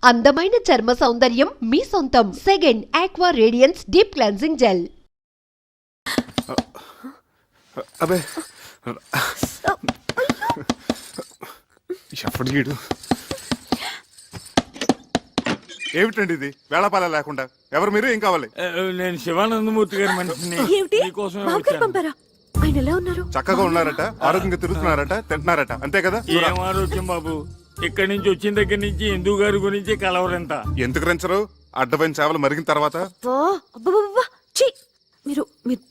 అందమైన చర్మ సౌందర్యం మీ సొంతం. Second aqua radiance deep cleansing gel. అబే ఎప్పుడు వీడు ఏమిటండి ఇది వేళపాల లేకుండా? ఎవరు మీరు? ఏం కావాలి? నేను శివానందమూర్తి గారి మనిషిని. పంపారా? ఆయన ఎలా ఉన్నారు? చక్కగా ఉన్నారట, ఆరోగ్యంగా తిరుగుతున్నారట, తింటున్నారట, అంతే కదా? ఏం ఆరోగ్యం బాబు, ఇక్కడి నుంచి వచ్చిన దగ్గర నుంచి హిందూ గారి గురించి కలవరంతా. ఎందుకు రెంచరు? అడ్డమైన సేవలు మరిగిన తర్వాత మీరు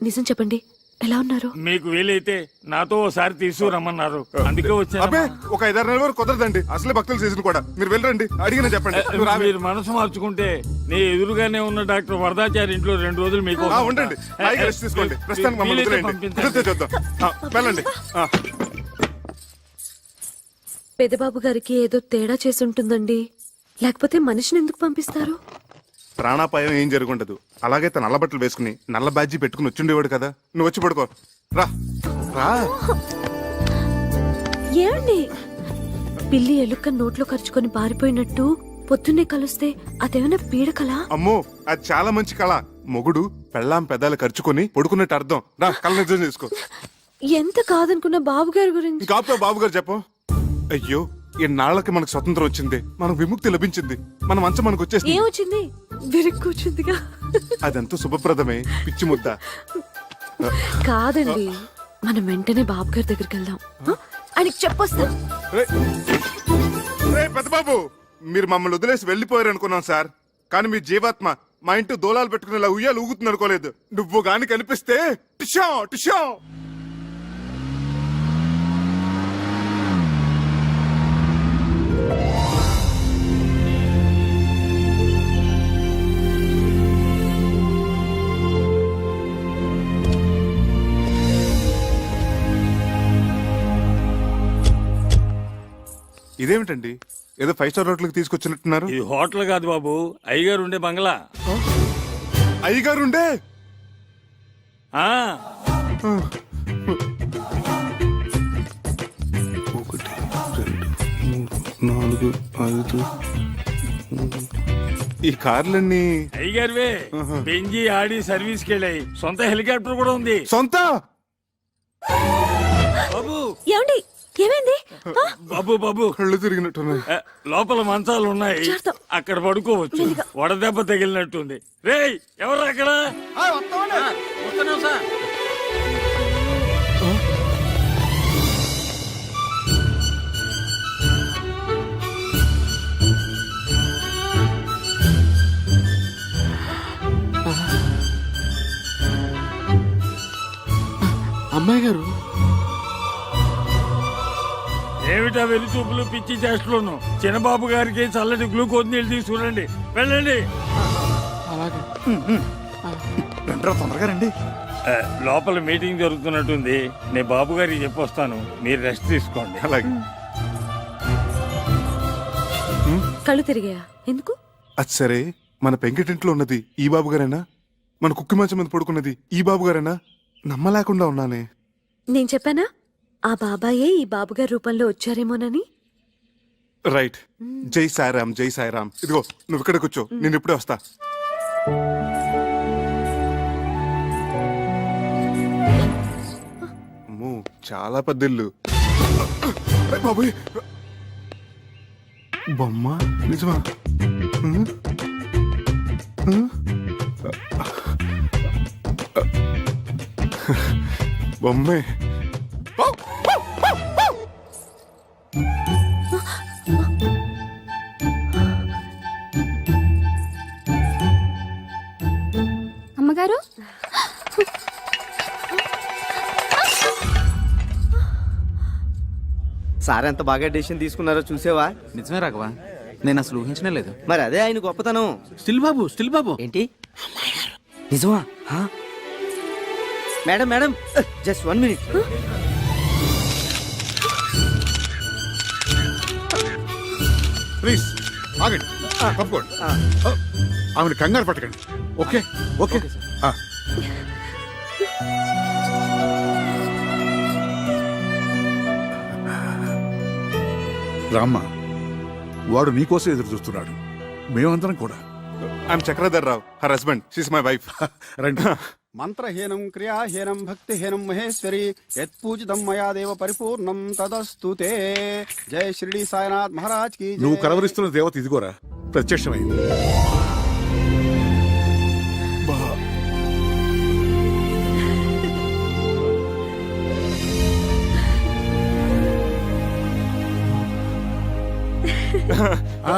నిజం చెప్పండి, ఎలా ఉన్నారు? మీకు వీలైతే నాతో ఒకసారి తీసుకురమ్మన్నారు, అందుకే వచ్చాను. అబ్బే ఒక 5-6 నెలల వరకు కుదరదండి, అసలే భక్తుల సీజన్ కూడా. మీరు వెళ్ళరండి, అడిగిన చెప్పండి. మీరు మనసు మార్చుకుంటే నీ ఎదురుగానే ఉన్న డాక్టర్ వరదాచారి ఇంట్లో 2 రోజులు మీకు ఉండండి, రెస్ట్ తీసుకోండి. ప్రస్తుతానికి మమ్మల్ని వదిలేయండి, చూద్దాం. వెళ్ళండి. పెద్దబాబు గారికి ఏదో తేడా చేసి ఉంటుందండి, లేకపోతే మనిషిని ఎందుకు పంపిస్తారు? ప్రాణాపాయం ఏం జరుగుండదు. అలాగే తన నల్ల బట్టలు వేసుకుని నల్ల బ్యాడ్జీ పెట్టుకుని వచ్చిండేవాడు కదా. నువ్వు వచ్చి పడుకో. రా రా. ఏమండి, పిల్లి ఎలుక నోట్లో ఖర్చుకొని పారిపోయినట్టు పొద్దున్నే కలుస్తే అదేమైనా పీడకలా? అమ్మో, అది చాలా మంచి కళ. మొగుడు పెళ్ళాం పెదాలు ఖర్చుకొని పడుకున్నట్టు అర్థం. రా, కళ్ళ నిజం చేసుకో. ఎంత కాదనుకున్న బాబు గారి గురించి కాపుతో బాబు గారు చెప్పు. అయ్యో, ఇన్నాళ్ళకి మనకు స్వతంత్రం వచ్చింది, మనకు విముక్తి లభించింది, మన మంచం మనకు వచ్చేసింది. ఏమొచ్చింది? విరుక్కుచ్చిందిగా. అదంతా శుభప్రదమే, పిచ్చి ముద్ద. కాదండి, మనం వెంటనే బాబు గారి దగ్గరికి వెళ్దాం, ఆయనకి చెప్పొస్తాం. పెద్దబాబు, మీరు మమ్మల్ని వదిలేసి వెళ్ళిపోయారు అనుకున్నాం సార్, కానీ మీ జీవాత్మ మా ఇంటి దోలాలు పెట్టుకునేలా ఉయ్యాలు ఊగుతుంది అనుకోలేదు. నువ్వు గాని కనిపిస్తే టిషా టిషా. ఇదేమిటండి, ఏదో 5 స్టార్ హోటల్కి తీసుకొచ్చినట్టున్నారు? ఇది హోటల్ కాదు బాబు, అయ్యగారు ఉండే బంగ్లా. అయ్యగారు ఉండే? ఆ 1 2 3 4 5. ఈ కార్లన్నీ అయ్యగారివే. బెంజి ఆడి సర్వీస్ కి వెళ్ళాయి, సొంత హెలికాప్టర్ కూడా ఉంది. సొంత? బాబు ఏమండి, ఏమైంది? బాబు బాబు, కళ్ళు తిరిగినట్టున్నాయి. లోపల మంచాలు ఉన్నాయి, అక్కడ పడుకోవచ్చు. వడదెబ్బ తగిలినట్టుంది. రేయ్, ఎవరు అక్కడ? అమ్మాయి గారు, ఏమిటా వెళ్లి చూపులు, పిచ్చి చేష్టలోను? చిన్నబాబు గారికి చల్లటి గ్లూకోజ్ నీళ్ళు తీసుకురండి, వెళ్ళండి. అలాగే తొందరగా రండి. లోపల మీటింగ్ జరుగుతున్నట్టుంది, నేను బాబు గారికి చెప్పొస్తాను, మీరు రెస్ట్ తీసుకోండి. అలాగే. కళ్ళు తిరిగాయా? ఎందుకు? అది సరే, మన పెంకిటింట్లో ఉన్నది ఈ బాబు గారేనా? మన కుక్కి మంచం మీద పడుకున్నది ఈ బాబు గారేనా? నమ్మలేకుండా ఉన్నానే. నేను చెప్పానా ఆ బాబాయే ఈ బాబుగారి రూపంలో వచ్చారేమోనని? రైట్. జై సాయిరామ్, జై సాయిరామ్. ఇదిగో నువ్వు ఇక్కడ కూర్చో, నేను ఇప్పుడే వస్తా. అమ్మో, చాలా పెద్దిల్లు. బాబోయ్, బొమ్మ నిజమా? బొమ్మే. అమ్మగారు, సార్ ఎంత బాగా డెసిషన్ తీసుకున్నారో చూసావా? నిజమే రాఘవా, నేను అసలు ఊహించనే లేదు. మరి అదే ఆయన గొప్పతనం. స్టిల్ బాబు ఏంటి నిజమా? Madam madam, just 1 minute. Please ఆగండి, తప్పుకోండి. ఆమెను కంగారు పట్టకండి. Okay okay. రామ్మా, వాడు నీకోసం ఎదురు చూస్తున్నాడు. మేమందరం కూడా I'm Chakradhar Rao her husband she's my wife. రండి. మంత్రహీనం క్రియాహీనం భక్తిహీనం మహేశ్వరి యత్పూజితం మయా దేవ పరిపూర్ణం తదస్తుతే. జై షిరిడి సాయినాథ్ మహారాజ్ కి జై. నువ్వు కలవరిస్తున్న దేవత ఇదిగోరా ప్రత్యక్షమైంది. ఆ,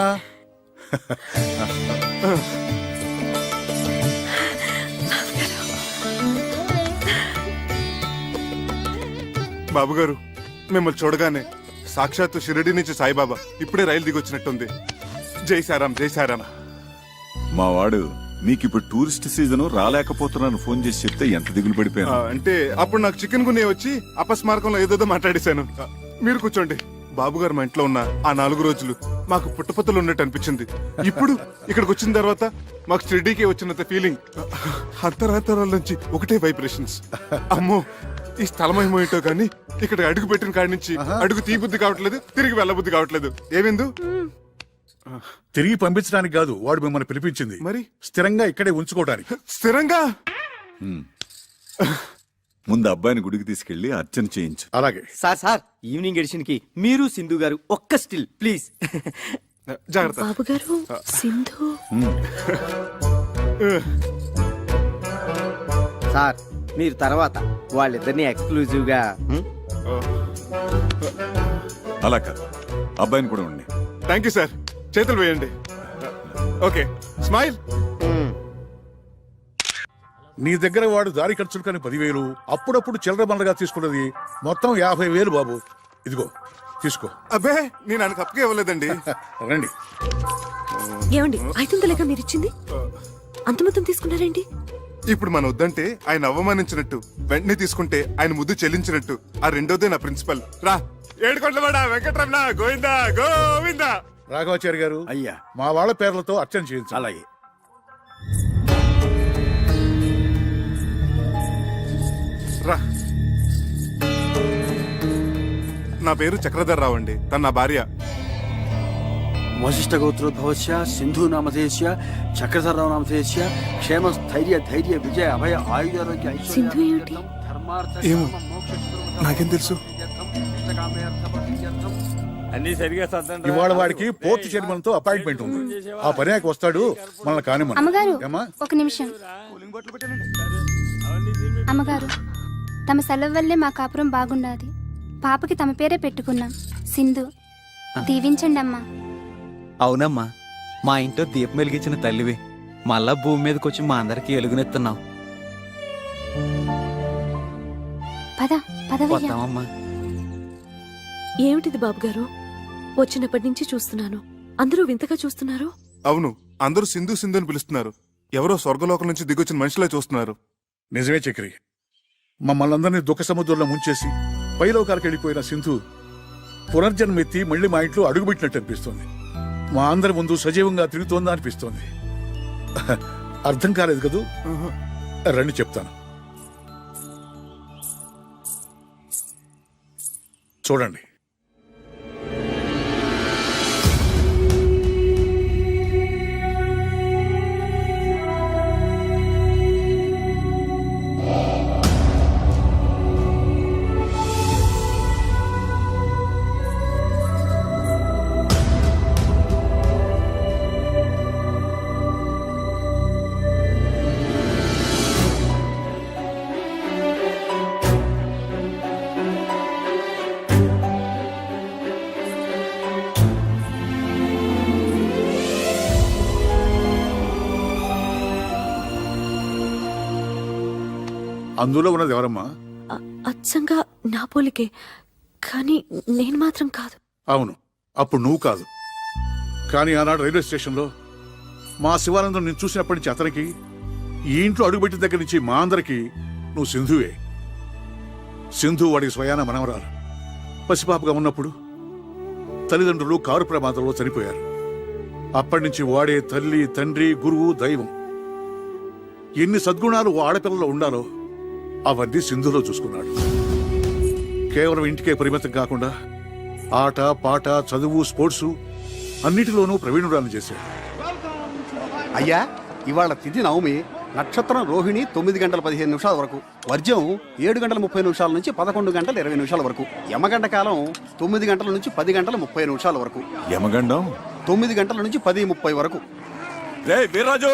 బాబు గారు మిమ్మల్ని చూడగానే సాక్షాత్తు షిరిడి నుంచి సాయిబాబా ఇప్పుడే రైలు దిగొచ్చినట్టుంది. జై సారాం జై సారాం. మా వాడు నీకిప్పుడు టూరిస్ట్ సీజన్ రాలేకపోతున్నాను ఫోన్ చేసి చెప్తే ఎంత దిగులు పడిపోయాను. అంటే అప్పుడు నాకు చికెన్ గున్నే వచ్చి అపస్మారకంలో ఏదేదో మాట్లాడేశాను. మీరు కూర్చోండి. బాబు గారు మా ఇంట్లో ఉన్న ఆ 4 రోజులు మాకు పుట్టపత్తలు ఉన్నట్టు అనిపించింది. ఇప్పుడు ఇక్కడికి వచ్చిన తర్వాత మాకు షిరిడీకి వచ్చినంత ఫీలింగ్. అంతరాంతరాల నుంచి ఒకటే వైబ్రేషన్స్. అమ్మో ఈ స్థలం ఏమో కానీ ఇక్కడ అడుగు పెట్టిన కాడి నుంచి అడుగు తీబుద్ధి కావట్లేదు, తిరిగి వెళ్ళబుద్ధి కావట్లేదు. ఏమిందు తిరిగి పంపించడానికి కాదు వాడు మిమ్మల్ని పిలిపించింది, మరి స్థిరంగా ఇక్కడే ఉంచుకోవడానికి. స్థిరంగా ముందు అబ్బాయిని గుడికి తీసుకెళ్లి అర్చన చేయించు. అలాగే. సార్ ఈవినింగ్ ఎడిషన్ కి మీరు సింధు గారు ఒక్క స్టిల్ ప్లీజ్. జాగ్రత్త. బాబు గారు సింధు. సార్ మీరు తర్వాత వాళ్ళిద్దరిని ఎక్స్క్లూజివ్ గా అలా కాదు, అబ్బాయిని కూడా ఉండి. Thank you sir. చేతులు వేయండి. Okay smile. నీ దగ్గర వాడు దారి ఖర్చులు కానీ 10,000, అప్పుడప్పుడు చిల్లర బండగా తీసుకున్నది మొత్తం 50,000 బాబు. ఇదిగో తీసుకో. అబ్బే నేను ఆయనకు అప్పకే ఇవ్వలేదండి. రండి. ఏమండి 500 మీరు ఇచ్చింది? అంత మొత్తం తీసుకున్నారేంటి? ఇప్పుడు మన వద్దంటే ఆయన అవమానించినట్టు, వెంటనే తీసుకుంటే ఆయన ముద్దు చెల్లించినట్టు. ఆ రెండోదే నా ప్రిన్సిపల్. రా ఏడుకొండవాడ వెంకటరమణ గోవిందా గోవిందా. రాఘవాచారి గారు అయ్యా. మా వాళ్ళ పేర్లతో అర్చన చేయించు. అలాగే. రా. నా పేరు చక్రధర్ రావు అండి. తన నా భార్య. వశిష్ఠ గోత్రోద్భవస్య సింధు నామధేయస్య చక్రధరరావు నామధేయస్య క్షేమ స్థైర్య ధైర్య విజయ అభయ ఆయుధారోగ్య సింధు ఏమిటి? ఏమో నాకేం తెలుసు. అన్ని సరిగా సర్దండి. ఇవాళ వాడికి పోర్ట్ చైర్మన్ తో అపాయింట్మెంట్ ఉంది. ఆ పర్యాకి వస్తాడు మనల్ని కానిమ్మను. అమ్మగారు ఏమ్మా? ఒక నిమిషం. అమ్మగారు తమ సెలవు వల్లే మా కాపురం బాగుండాది. పాపకి తమ పేరే పెట్టుకున్నాం, సింధు. దీవించండి అమ్మా. అవునమ్మా, మా ఇంట్లో దీపం వెలిగించిన తల్లివి. మళ్ళా భూమి మీదకి వచ్చి మా అందరికి ఎలుగునెత్తున్నావు. పద పదవయ్యా. వస్తామమ్మా. ఏమిటిది బాబు గారు? వచ్చినప్పటి నుంచి చూస్తున్నాను, అందరూ వింతగా చూస్తున్నారు. అవును, అందరూ సింధు సింధు అని పిలుస్తున్నారు. ఎవరో స్వర్గలోకం నుంచి దిగొచ్చిన మనిషిలా చూస్తున్నారు. నిజమే చక్రి. మమ్మల్ని అందరినీ దుఃఖ సముద్రంలో ముంచేసి పైలోకాలకు వెళ్ళిపోయిన సింధు పునర్జన్మెత్తి మళ్ళీ మా ఇంట్లో అడుగుపెట్టినట్టు అనిపిస్తుంది. మా అందరి ముందు సజీవంగా తిరుగుతోందా అనిపిస్తోంది. అర్థం కాలేదు కదూ? రండి చెప్తాను. చూడండి. అందులో ఉన్నది ఎవరమ్మా? అచ్చంగా నా పోలికే, కానీ నేను మాత్రం కాదు. అవును, అప్పుడు నువ్వు కాదు. కానీ ఆనాడు రైల్వే స్టేషన్లో మా శివానందం నేను చూసినప్పటి నుంచి అతనికి, ఈ ఇంట్లో అడుగుపెట్టిన దగ్గర నుంచి మా అందరికి నువ్వు సింధువే. సింధు వాడికి స్వయాన మనవరాలు. పసిపాపగా ఉన్నప్పుడు తల్లిదండ్రులు కారు ప్రమాదంలో చనిపోయారు. అప్పటి నుంచి వాడే తల్లి, తండ్రి, గురువు, దైవం. ఎన్ని సద్గుణాలు ఓ ఆడపిల్లలో ఉండాలో అవన్నీ సింధులో చూసుకున్నాడు. కేవలం ఇంటికే పరిమితం కాకుండా ఆట, పాట, చదువు, స్పోర్ట్సు అన్నిటిలోనూ ప్రవీణురాలను చేశాడు. అయ్యా ఇవాళ తిథి నవమి, నక్షత్రం రోహిణి 9 గంటల 15 నిమిషాల వరకు, వర్జం 7 గంటల 30 నిమిషాల నుంచి 11 గంటల 20 నిమిషాల వరకు, యమగండ కాలం 9 గంటల నుంచి 10 గంటల 30 నిమిషాల వరకు, యమగండం 9 గంటల నుంచి 10:30 వరకు. రే వీర్రాజు,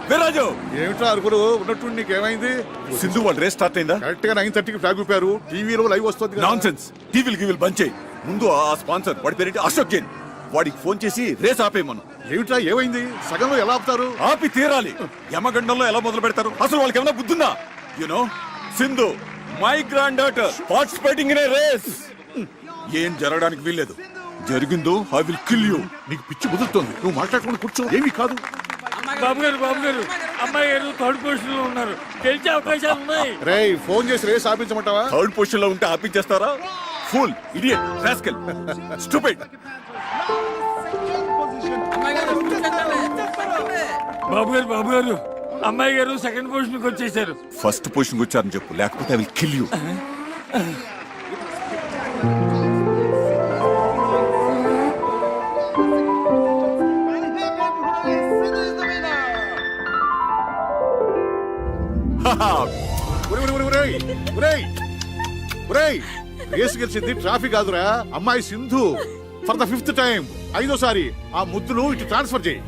వీర్రాజు, ఏమిట్రా అరుగురు ఉన్నట్టు నీకేమైంది? సింధు వాళ్ళ రేస్ స్టార్ట్ అయిందా? కరెక్ట్ గా 9:30కి ఫ్లాగ్ ఊపారు, టీవీలో లైవ్ వస్తుంది కదా. నాన్సెన్స్. టీవీలు గివిల్ బంద్ చేయి. ముందు ఆ స్పాన్సర్ వాడి పేరేంటి, అశోక్ జైన్, వాడికి ఫోన్ చేసి రేస్ ఆపేయమను. ఏమిట్రా ఏమైంది? సగంలో ఎలా ఆపుతారు? ఆపి తీరాలి. యమగండంలో ఎలా మొదలు పెడతారు? అసలు వాళ్ళకి ఏమైనా బుద్ధుందా? You know Sindhu my granddaughter participating in a race. ఏం జరగడానికి వీల్లేదు. జరిగిందో ఐ విల్ కిల్ యూ. నీకు పిచ్చి కుదురుతోంది, నువ్వు మాట్లాడుకుని కూర్చో. ఏమీ కాదు. బాబు గారు అమ్మాయి గారు థర్డ్ పొజిషన్ లో ఉన్నారు, గెలిచే అవకాశాలు ఉన్నాయి. రేయ్ ఫోన్ చేసి రేస్ ఆపించమంటావా? థర్డ్ పొజిషన్ లో ఉంటే ఆపించేస్తారా? Fool, idiot, rascal, stupid. బాబు గారు అమ్మాయి గారు సెకండ్ పొజిషన్ కి వచ్చేసారు. ఫస్ట్ పొజిషన్ వచ్చారని చెప్పు, లేకపోతే I will kill you. Race గెలిచింది ట్రాఫిక్ కాదురా, అమ్మాయి Sindhu. For the 5th time, 5వ సారి ఆ ముద్దులు ఇటు ట్రాన్స్ఫర్ చేయి.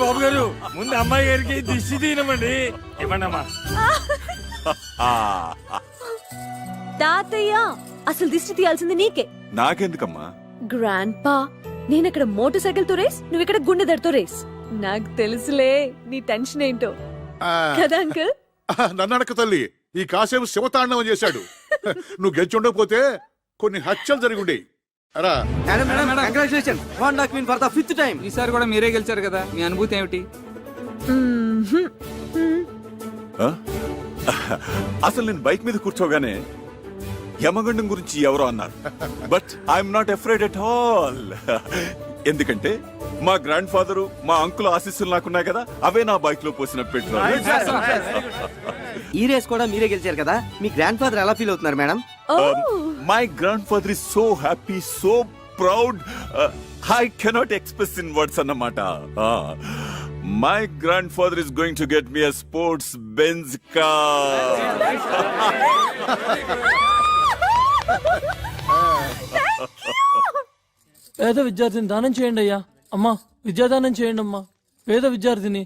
బాబు గారు ముందు అమ్మాయి గారికి దిష్టి తీయమండి. ఇవ్వండమ్మా. తాతయ్య అసలు దిష్టి తీయాల్సింది నీకే. నాకెందుకమ్మా? గ్రాండ్ పా, నేనక్కడ మోటార్ సైకిల్ తో రేస్, నువ్వు ఇక్కడ గుండెదడితో రేస్. నాకు తెలుసులే నీ టెన్షన్ ఏంటో కదా అంకుల్. నన్ను అడక తల్లి, ఈ కాసేపు శివతాండవం చేశాడు. నువ్వు గెలిచి ఉండకపోతే కొన్ని హత్యలు జరిగి ఉండేవి. అరా ఈసారి కూడా మీరే గెలిచారు కదా, మీ అనుభూతి ఏమిటి? అసలు నేను బైక్ మీద కూర్చోగానే యమగండం గురించి ఎవరో అన్నారు. But I'm not afraid at all. ఎందుకంటే మా గ్రాండ్ ఫాదరు, మా అంకుల్ ఆశీస్సులు నాకున్నాయి కదా, అవే నా బైక్ లో పోసిన పెట్రోల్. ఈ రేస్ కూడా మీరే గెలిచారు కదా, మీ గ్రాండ్ ఫాదర్ ఎలా ఫీల్ అవుతున్నారు madam? My grandfather is so happy, so proud, I cannot express in words అన్నమాట. My grandfather is going to get me a sports Benz car. పేద విద్యార్థిని దానం చేయండి అయ్యా. అమ్మా విద్యాదానం చేయండి అమ్మా. పేద విద్యార్థిని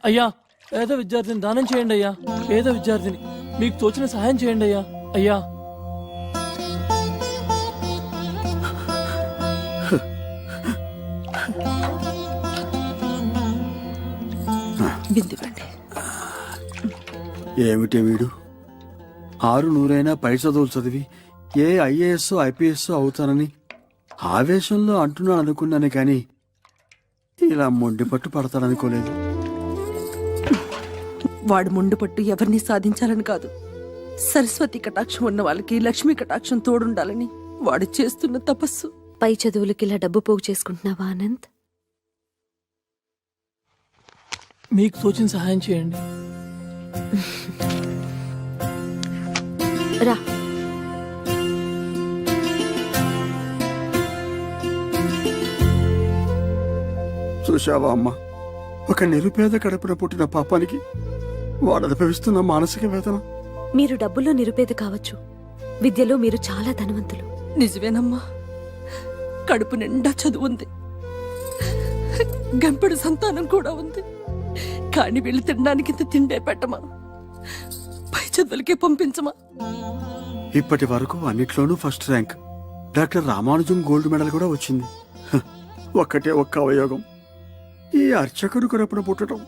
అయ్యా, పేద విద్యార్థిని దానం చేయండి అయ్యా. పేద విద్యార్థిని మీకు తోచిన సహాయం చేయండి అయ్యా. అయ్యా ఏమిటి వీడు 600 పై చదువులు చదివి ఏ ఐఏఎస్ ఐపీఎస్ అవుతానని ఆవేశంలో అంటున్నాను అనుకున్నాను, కానీ ఇలా మొండి పట్టు పడతాననుకోలేదు. వాడు ముందు పట్టు ఎవరిని సాధించాలని కాదు, సరస్వతి కటాక్షం ఉన్న వాళ్ళకి లక్ష్మీ కటాక్షం తోడుండాలని వాడు చేస్తున్న తపస్సు. పై చదువులకి ఇలా డబ్బు పోగు చేసుకుంటున్నావా అనంత్? మీకు తోచిన సహాయం చేయండి. రా. చూశావా అమ్మా, ఒక నిరుపేద కడుపున పుట్టిన పాపానికి వాడు అనుభవిస్తున్న మానసిక వేదన. మీరు డబ్బుల్లో నిరుపేద కావచ్చు, విద్యలో మీరు చాలా ధనవంతులు. నిజమేనమ్మా, కడుపు నిండా చదువుంది, గంపెడు సంతానం కూడా ఉంది. కాని వీళ్ళు తినడానికి ఇంత తిండే పెట్టమా, పై చదువులకే పంపించమా. ఇప్పటి వరకు అన్నిట్లోనూ first rank. Doctor Ramanujam gold medal కూడా వచ్చింది. ఒక్కటే ఒక్క అవయోగం, ఈ అర్చకుడు కడుపున పుట్టడం.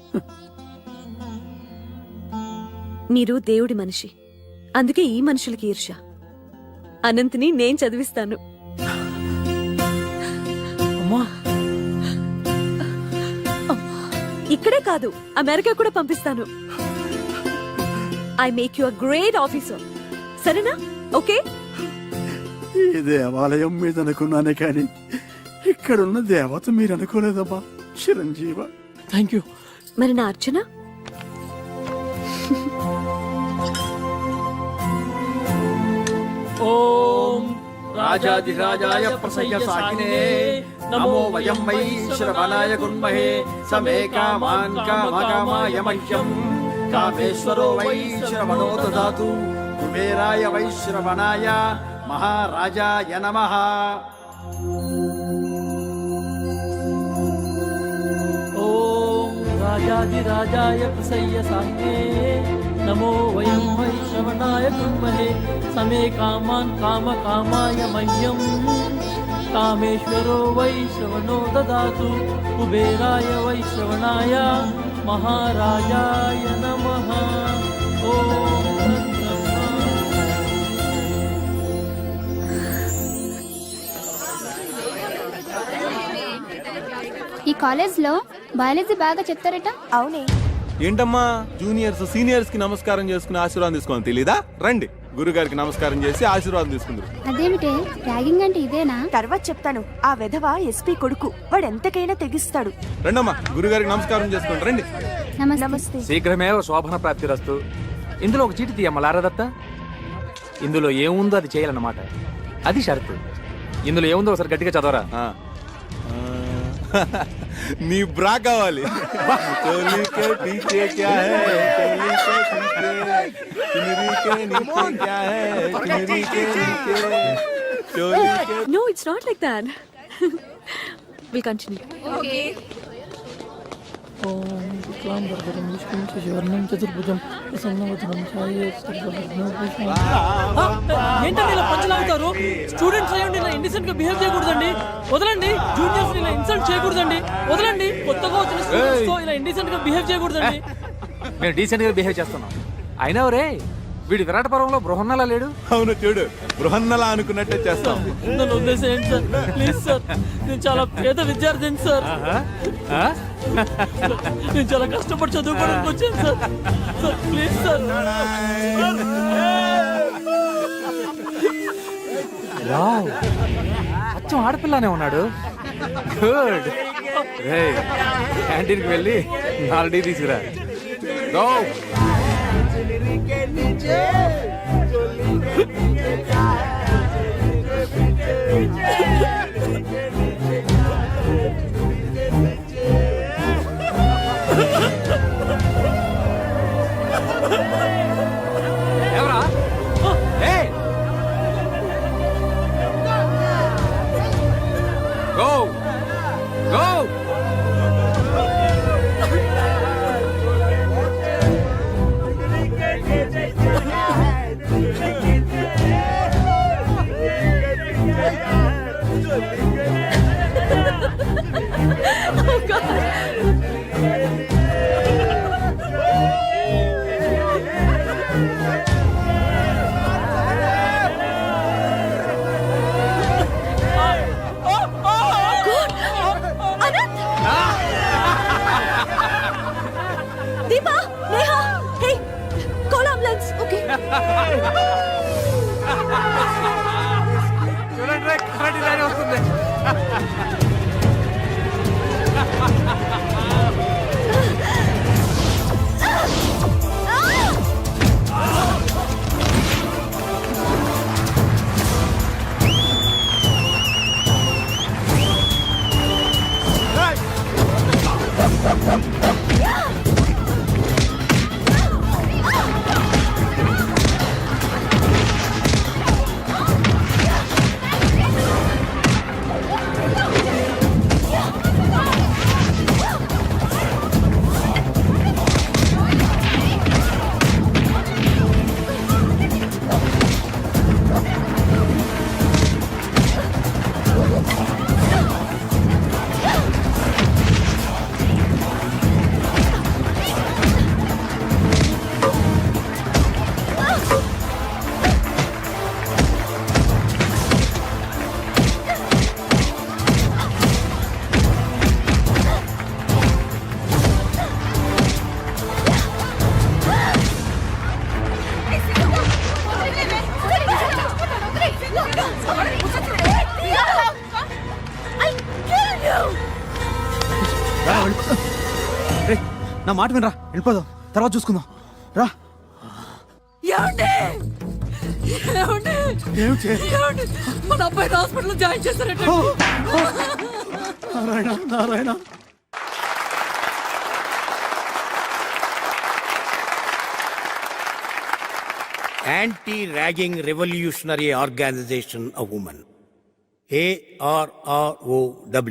మీరు దేవుడి మనిషి, అందుకే ఈ మనుషులకి ఈర్ష్య. అనంత్ని నేను చదివిస్తాను. అమ్మా ఇక్కడే కాదు, అమెరికా కూడా పంపిస్తాను. I make you a great officer. సరేనా? ఓకే. ఈ దేవాలయం మీద అనుకున్నానే కానీ ఇక్కడున్న దేవత మీరు అనుకోలేదమ్మా. చిరంజీవ. Thank you. మరి నా అర్చన? ఓం రాజాదిరాజాయ ప్రసయ్య సాకినే నమో వయం వై శ్రవణాయ గుణ్మహే సమే కామాన్ కామకామాయ మహ్యం కామేశ్వరో వై శ్రవణో దదాతు కుబేరాయ వై శ్రవణాయ మహారాజాయ నమః. ఓం రాజాదిరాజాయ ప్రసయ్య సాహినే నమో వయం వై శ్రవణాయ కుర్మహే సమే కామాన్ కామకామాయ మహ్యం కామేశ్వరో వై శ్రవణో దదాతు కుబేరాయ వై శ్రవణాయ మహారాజాయ నమః. ఓం ఈ కాలేజ్లో బయాలజీ బాగా చెప్తారట. అవునే. ఏంటమ్మా జూనియర్స్ సీనియర్స్ కి నమస్కారం చేసుకుని ఆశీర్వాదం తీసుకోని తెలీదా? రండి గురుగారికి నమస్కారం చేసి ఆశీర్వాదం తీసుకుందరు. అదేమిటే ర్యాగింగ్ అంటే ఇదేనా? తర్వాత చెప్తాను. ఆ వెధవ ఎస్పీ కొడుకు, వాడు ఎంతకైనా తెగిస్తాడు. రండమ్మా గురుగారికి నమస్కారం చేసుకోండి. రండి. నమస్తే. శీఘ్రమేవ శోభన ప్రాప్తిరస్తు. ఇందులో ఒక చీటి తీయమ్మ లారదత్త. ఇందులో ఏముందో అది చేయాలన్నమాట. అది షరతు. ఇందులో ఏముందో ఒకసారి గట్టిగా చదవరా. నీ బ్రా కావాలి. No, it's not like that. We'll continue. ఓం శుక్లాంబరధరం విష్ణుం శశివర్ణం చతుర్భుజం ప్రసన్నవదనం ఏంటండి ఇలా పంచలాగుతారు? స్టూడెంట్స్ అయ్యండి ఇలా ఇండిసెంట్ గా బిహేవ్ చేయకూడదండి. వదలండి. జూనియర్స్ ఇలా ఇన్సల్ట్ చేయకూడదండి. వదలండి. కొత్తగా వచ్చిన స్టూడెంట్స్ తో ఇలా ఇండిసెంట్ గా బిహేవ్ చేయకూడదండి. మేము డీసెంట్ గా బిహేవ్ చేస్తున్నాం. అయినా రే వీడి విరాట పర్వంలో బృహన్నలా లేడు. అవును చూడు, బృహన్నలా అనుకున్నట్టే చేస్తాం. నన్ను వదిలేసేయండి సార్, ప్లీజ్ సార్. నేను చాలా పేద విద్యార్థిని సార్. నేను చాలా కష్టపడి చదువుకోవడానికి వచ్చాను సార్. Sir please sir. అచ్చం ఆడపిల్లనే ఉన్నాడు. గుడ్. రే క్యాంటీన్కి వెళ్ళి 4 టీ తీసుకురా. గో. ఎవరా? Go go. Deepa, Neha, hey, call ambulance. Okay. చూడండి రే, కరెంట్ దారి వస్తుంది. నా మాట వినరా, వెళ్ళిపోదాం, తర్వాత చూసుకుందాం. రా. ఏమండి? ఏమండి? మన అబ్బాయి హాస్పిటల్ జాయిన్ చేస్తారట. Narayana Narayana Anti-Ragging Revolutionary Organization of Women. ARROW.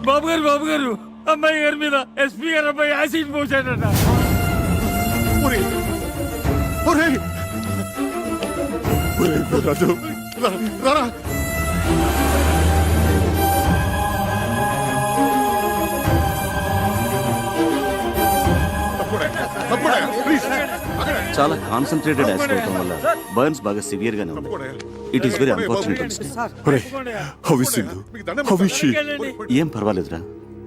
బాబు గారు అమ్మాయి గారి మీద ఎస్పీ గారు అబ్బాయి యాసిడ్ పోసాడట. ఒరేయ్, ఒరేయ్, ఒరేయ్, రాజు, రారా. చాలా కాన్సన్ట్రేటెడ్ యాసిడ్ అవడం వల్ల బర్న్స్ బాగా సివియర్ గానే ఉంది. It is very unfortunate. ఏం పర్వాలేదురా.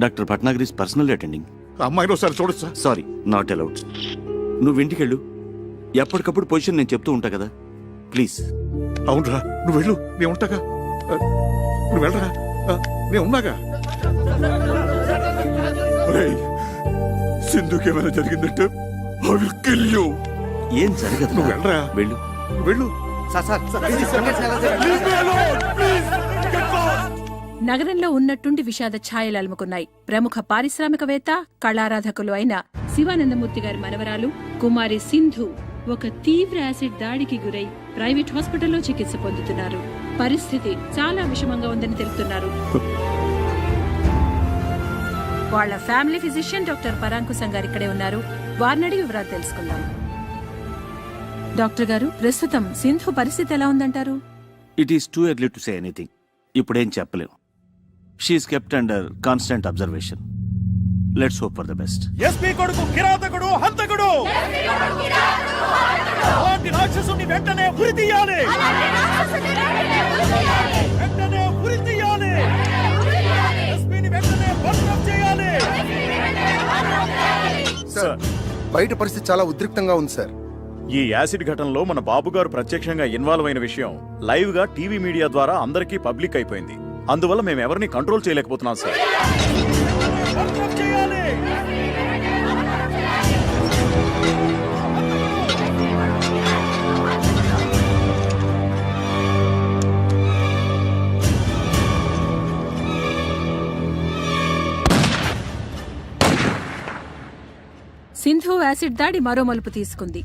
Doctor Bhatnagar is personal attending. అమ్మాయిని ఒకసారి చూడొచ్చా? Sorry, not allowed. నువ్వు ఇంటికెళ్ళు. ఎప్పటికప్పుడు పొజిషన్ నేను చెప్తూ ఉంటా కదా, ప్లీజ్. అవునరా, నువ్వు వెళ్ళు, నేను ఉంటాగా. నువ్వు వెళ్ళరా, నేను ఉన్నాగా. సింధుకి ఏమైనా జరిగిందంటే I will kill you. ఏం జరగదు. నువ్వు వెళ్ళరా, వెళ్ళు. వెళ్ళు. నగరంలో ఉన్నట్టుండి విషాద ఛాయలు అలుముకున్నాయి. ప్రముఖ పారిశ్రామికవేత్త, కళారాధకులు అయిన శివానందమూర్తి గారి మనవరాలు కుమారి సింధు ఒక తీవ్ర యాసిడ్ దాడికి గురై ప్రైవేట్ హాస్పిటల్లో చికిత్స పొందుతున్నారు. పరిస్థితి చాలా విషమంగా ఉందని తెలుపుతున్నారు. వాళ్ళ ఫ్యామిలీ ఫిజిషియన్ డాక్టర్ పరాంకుశం గారు ఇక్కడే ఉన్నారు. వారిని అడిగి వివరాలు తెలుసుకుందాం. డాక్టర్ గారు, ప్రస్తుతం సింధు పరిస్థితి ఎలా ఉందంటారు? It is too early to say anything. ఇప్పుడేం చెప్పలేం. She is kept under constant observation. Let's hope for the best. SP కొడుకు కిరాతకుడు, హంతకుడు. అలాంటి రాక్షసుని వెంటనే ఉరి తీయాలి. వెంటనే ఉరి తీయాలి. ఎస్పీని వెంటనే బర్తరఫ్ చేయాలి. సార్, బయట పరిస్థితి చాలా ఉద్రిక్తంగా ఉంది సార్. ఈ యాసిడ్ ఘటనలో మన బాబు గారు ప్రత్యక్షంగా ఇన్వాల్వ్ అయిన విషయం లైవ్ గా టీవీ మీడియా ద్వారా అందరికీ పబ్లిక్ అయిపోయింది. అందువల్ల మేము ఎవరిని కంట్రోల్ చేయలేకపోతున్నాం సార్. సింధు యాసిడ్ దాడి మరో మలుపు తీసుకుంది.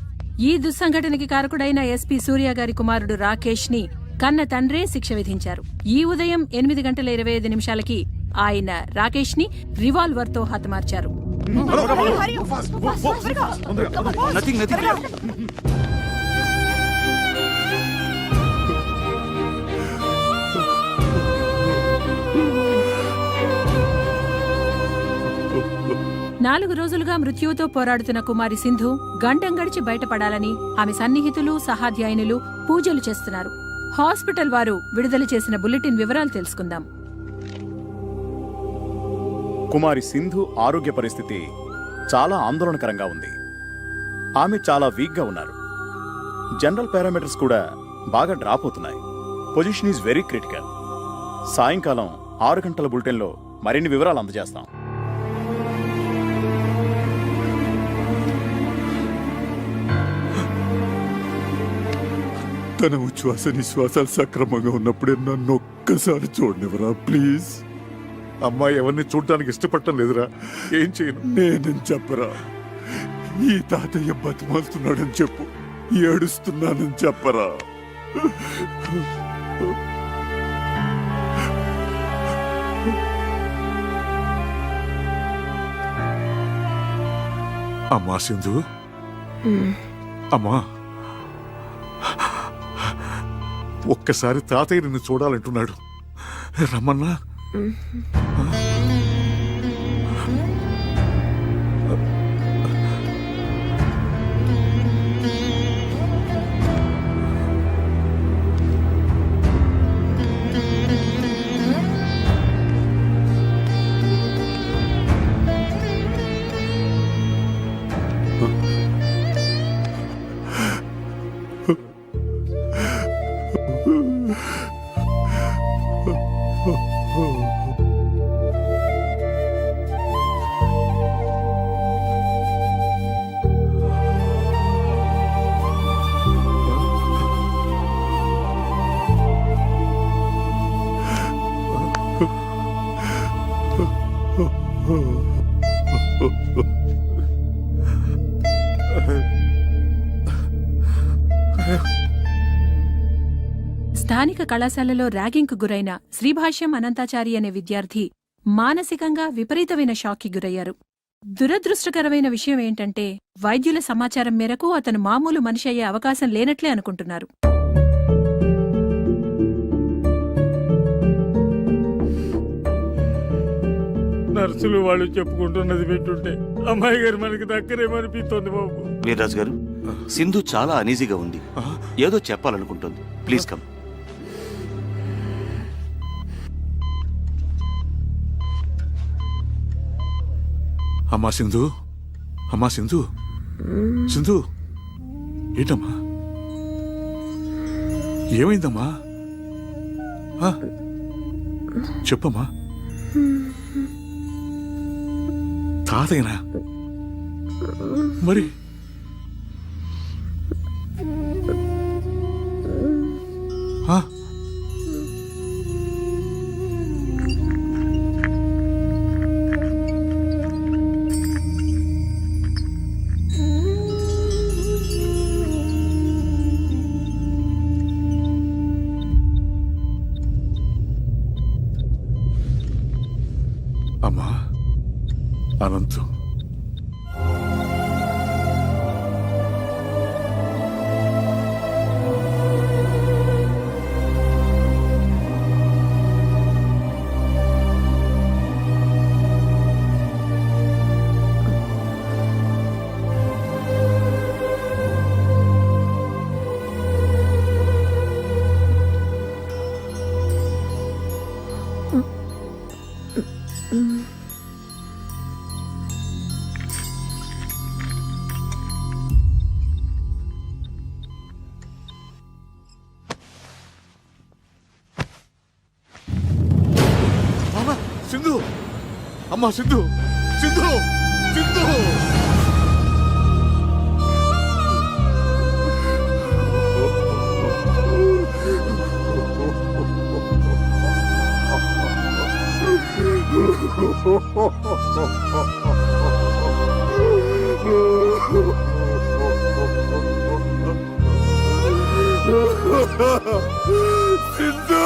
ఈ దుస్సంఘటనకి కారకుడైన ఎస్పీ సూర్య గారి కుమారుడు రాకేష్ ని కన్న తండ్రే శిక్ష విధించారు. ఈ ఉదయం 8:25 ఆయన రాకేష్ ని రివాల్వర్ తో హతమార్చారు. నాలుగు రోజులుగా మృత్యువుతో పోరాడుతున్న కుమారి సింధు గంటం గడిచి బయటపడాలని ఆమె సన్నిహితులు, సహాధ్యాయునులు పూజలు చేస్తున్నారు. హాస్పిటల్ వారు విడుదల చేసిన బులెటిన్ వివరాలు తెలుసుకుందాం. కుమారి సింధు ఆరోగ్య పరిస్థితి చాలా ఆందోళనకరంగా ఉంది. ఆమె చాలా వీక్ గా ఉన్నారు. జనరల్ పారామీటర్స్ కూడా బాగా డ్రాప్ అవుతున్నాయి. Position is very critical. సాయంకాలం 6 గంటల బులెటిన్లో మరిన్ని వివరాలు అందజేస్తాం. తన ఉచ్ఛ్వాస నిశ్వాసాలు సక్రమంగా ఉన్నప్పుడే నన్ను ఒక్కసారి చూడనివరా ప్లీజ్. అమ్మాయి ఎవరిని చూడటానికి ఇష్టపడటం లేదురా. ఏం చేయను? నేనని చెప్పరా. ఈ తాతయ్య బతిమాలుతున్నాడని చెప్పు. ఏడుస్తున్నానని చెప్పరా. అమ్మా సింధు, అమ్మా, ఒక్కసారి తాతయ్య నిన్ను చూడాలంటున్నాడు. రమ్మన్నా. స్థానిక కళాశాలలో ర్యాగింగ్కు గురైన శ్రీభాష్యం అనంతాచారి అనే విద్యార్థి మానసికంగా విపరీతమైన షాక్కి గురయ్యారు. దురదృష్టకరమైన విషయం ఏంటంటే వైద్యుల సమాచారం మేరకు అతను మామూలు మనిషి అయ్యే అవకాశం లేనట్లే అనుకుంటున్నారు. నర్సులు వాళ్ళు చెప్పుకుంటున్నది వింటుంటే అమ్మాయి గారు మనకి దగ్గరేమనిపిస్తోంది బాబు. వీర్రాజు గారు, సింధు చాలా అనీజీగా ఉంది, ఏదో చెప్పాలనుకుంటుంది. Please come. అమ్మా సింధు, అమ్మా సింధు, సింధు, ఏంటమ్మా, ఏమైందమ్మా? ఆ? చెప్పమ్మా. తాతయ్యనా? మరి ఆ? అమ్మా అనంతం, సింధు, అమ్మా సింధు, సింధు, సింధు. సింధు.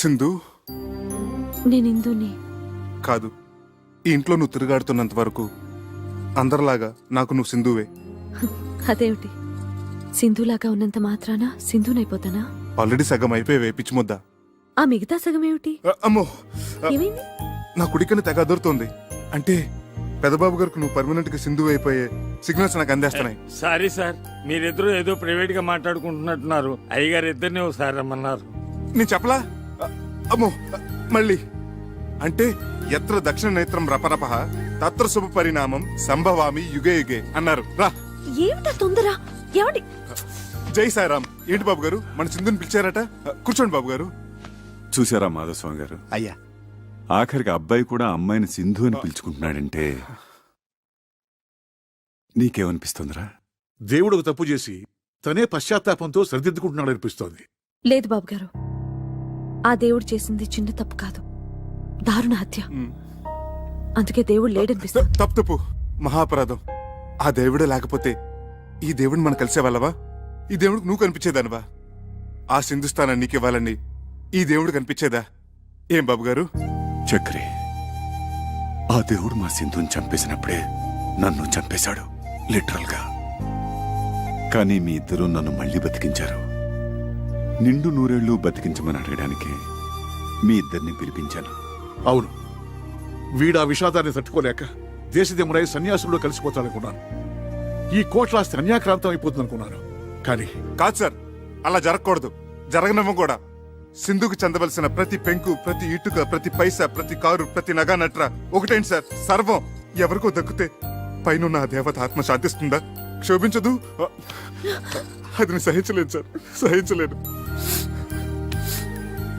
సింధు, నేను ఇందుని కాదు, ఈ ఇంట్లో నువ్వు తిరుగాడుతున్నంత వరకు అందరిలాగా నాకు నువ్వు సింధువే. అదేమిటి, సింధులాగా ఉన్నంత మాత్రాన సింధునైపోతానా? ఆల్రెడీ సగం అయిపోయావే పిచ్చి ముద్ద. ఆ మిగతా సగం ఏమిటి? అమ్మో, ఏమైంది? నా కుడికని తెగ అదురుతోంది. అంటే పెదబాబు గారికి నువ్వు పర్మనెంట్ గా సింధువు అయిపోయే సిగ్నల్స్ నాకు అందేస్తున్నాయి. సారీ సార్, మీరిద్దరూ ఏదో ప్రైవేట్ గా మాట్లాడుకుంటున్నట్టున్నారు. అయ్యగారు ఇద్దరిని ఒకసారి రమ్మన్నారు. నేను చెప్పలా అమ్మో మళ్ళీ అంటే ఎత్ర దక్షిణ నేత్రం రపరప తత్ర శుభ పరిణామం సంభవామి యుగే యుగే అన్నారు రా. ఏమిటా తొందర? ఏమండి? జై సాయిరామ్. ఏంటి బాబు గారు మన సింధుని పిలిచారట? కూర్చోండి బాబు గారు. చూసారా మాధవస్వామి గారు, అయ్యా ఆఖరికి అబ్బాయి కూడా అమ్మాయిని సింధు అని పిలుచుకుంటున్నాడంటే నీకేమనిపిస్తుందిరా? దేవుడు ఒక తప్పు చేసి తనే పశ్చాత్తాపంతో సరిదిద్దుకుంటున్నాడు అనిపిస్తోంది. లేదు బాబు గారు, ఆ దేవుడు చేసింది చిన్న తప్పు కాదు, దారుణ హత్య. అందుకే దేవుడు లేడనిపిస్తుంది. తప్పు మహాపరాధం. ఆ దేవుడే లేకపోతే ఈ దేవుడిని మనం కలిసేవాళ్ళవా? ఈ దేవుడికి నువ్వు కనిపించేదానివా? ఆ సింధుస్థానాన్ని నీకివ్వాలని ఈ దేవుడు కనిపించేదా? ఏం బాబు గారు? చక్రి, ఆ దేవుడు మా సింధుని చంపేసినప్పుడే నన్ను చంపేశాడు, లిటరల్ గా. కానీ మీ ఇద్దరూ నన్ను మళ్ళీ బతికించారు. నిండు నూరేళ్లు బతికించమని అడగడానికి మీ ఇద్దరిని పిలిపించాను. అవును, వీడా విషాదాన్ని తట్టుకోలేక దేశదేముడై సన్యాసుల్లో కలిసిపోతాడనుకున్నాను. ఈ కోట్లాస్తి అన్యాక్రాంతం అయిపోతుందనుకున్నాను. కానీ కాదు సార్, అలా జరగకూడదు, జరగనివ్వం కూడా. సింధుకు చెందవలసిన ప్రతి పెంకు, ప్రతి ఇటుక, ప్రతి పైసా, ప్రతి కారు, ప్రతి నగా నట్ర ఒకటేంటి సార్, సర్వం ఎవరికో దక్కితే పైన ఆ దేవత ఆత్మ శాంతిస్తుందా? క్షోభించదు. అది నేను సహించలేను సార్, సహించలేను.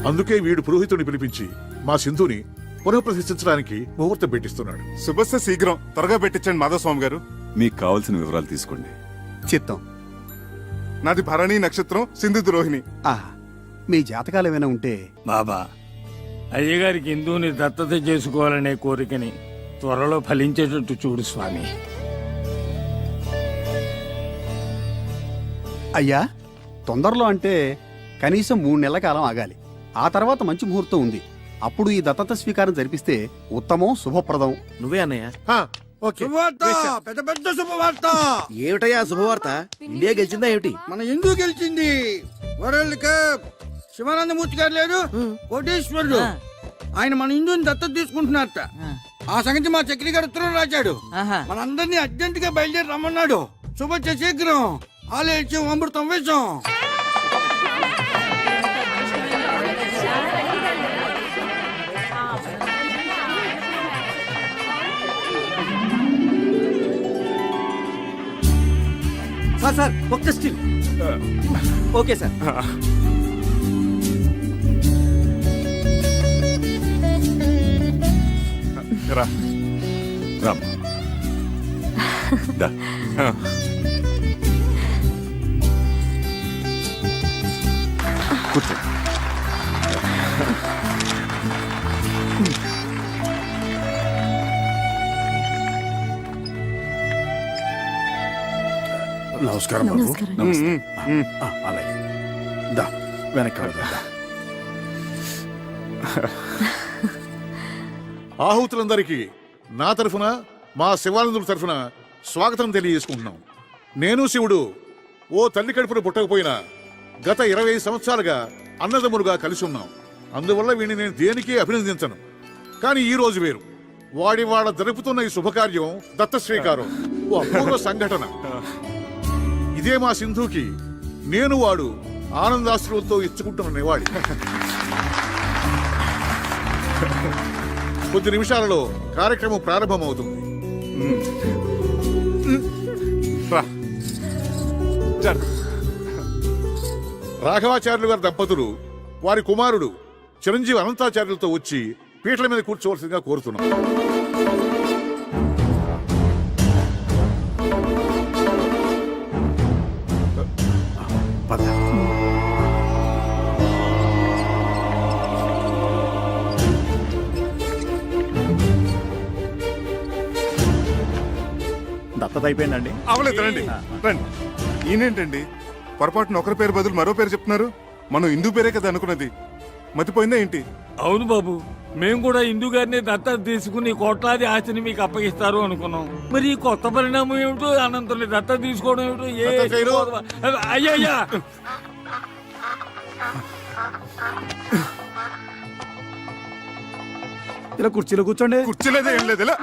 అందుకే వీడు పురోహితుడిని పిలిపించి మా సింధుని పునఃప్రతిష్ఠించడానికి ముహూర్తం పెట్టిస్తున్నాడు. శుభస్య శీఘ్రం, త్వరగా పెట్టించండి మాధవస్వామి గారు. మీకు కావలసిన వివరాలు తీసుకోండి. చిత్తం. నాది భరణి నక్షత్రం, సింధు ద్రోహిణి. మీ జాతకాలు ఏమైనా ఉంటే బాబా, అయ్యగారికి హిందువుని దత్తత చేసుకోవాలనే కోరికని త్వరలో ఫలించేటట్టు చూడు స్వామి. అయ్యా, తొందరలో అంటే కనీసం 3 నెలల కాలం ఆగాలి. ఆ తర్వాత మంచి ముహూర్తం ఉంది. అప్పుడు ఈ దత్తత స్వీకారం జరిపిస్తే ఉత్తమం, శుభప్రదం. నువ్వే అన్నయ్య. పెద్ద పెద్ద శుభవార్త. ఏమిటయ్యా శుభవార్త? ఇండియా గెలిచిందా ఏమిటి? మన ఎందుకు గెలిచింది? World cup. శివానందమూర్తి గారు లేరు, కోటేశ్వరుడు, ఆయన మన హిందూని దత్తత తీసుకుంటున్నారట. ఆ సంగతి మా చక్రి గారు ఉత్తరం రాశాడు. మనందరినీ అర్జెంట్ గా బయలుదేరి రమ్మన్నాడు. శుభచ్చ శీఘ్రం. ఆలయం అమృతం వేషం. సార్ ఒక్క స్టిల్. Okay sir. రా. రామ్, దా. కూర్చో. నమస్కారం బాబు. నమస్కారం. అలాగే దా, వెనక్కి వెళ్దాం. ఆహుతులందరికీ నా తరఫున, మా శివానందుల తరఫున స్వాగతం తెలియజేసుకుంటున్నాం. నేను శివుడు ఓ తల్లి కడుపున పుట్టకపోయినా గత 20 సంవత్సరాలుగా అన్నదమ్ములుగా కలిసి ఉన్నాం. అందువల్ల వీడిని నేను దేనికి అభినందించను. కానీ ఈ రోజు వేరు. వాడ జరుపుతున్న ఈ శుభకార్యం దత్త స్వీకారం ఓ అపూర్వ సంఘటన. ఇదే మా సింధుకి నేను వాడు ఆనందాశ్రువులతో ఇచ్చుకుంటున్న నివాళి. కొద్ది నిమిషాలలో కార్యక్రమం ప్రారంభమవుతుంది. రాఘవాచార్యులు గారి దంపతులు వారి కుమారుడు చిరంజీవి అనంతాచార్యులతో వచ్చి పీటల మీద కూర్చోవలసిందిగా కోరుతున్నాం. దత్తత అయిపోయిందండి. అవలేదు, రండి రండి. ఈయనేంటండి పొరపాటున ఒకరి పేరు బదులు మరో పేరు చెప్తున్నారు? మనం హిందూ పేరే కదా అనుకున్నది, మతిపోయిందా ఏంటి? అవును బాబు, మేము కూడా హిందూ గారిని దత్తత తీసుకుని కోట్లాది ఆస్తిని మీకు అప్పగిస్తారు అనుకున్నాం. మరి ఈ కొత్త పరిణామం ఏమిటో, అనంతరం దత్తత తీసుకోవడం ఏమిటో. అయ్యా ఇలా కుర్చీలో కూర్చోండి. కుర్చీలేదే ఏం లేదు, ఇలా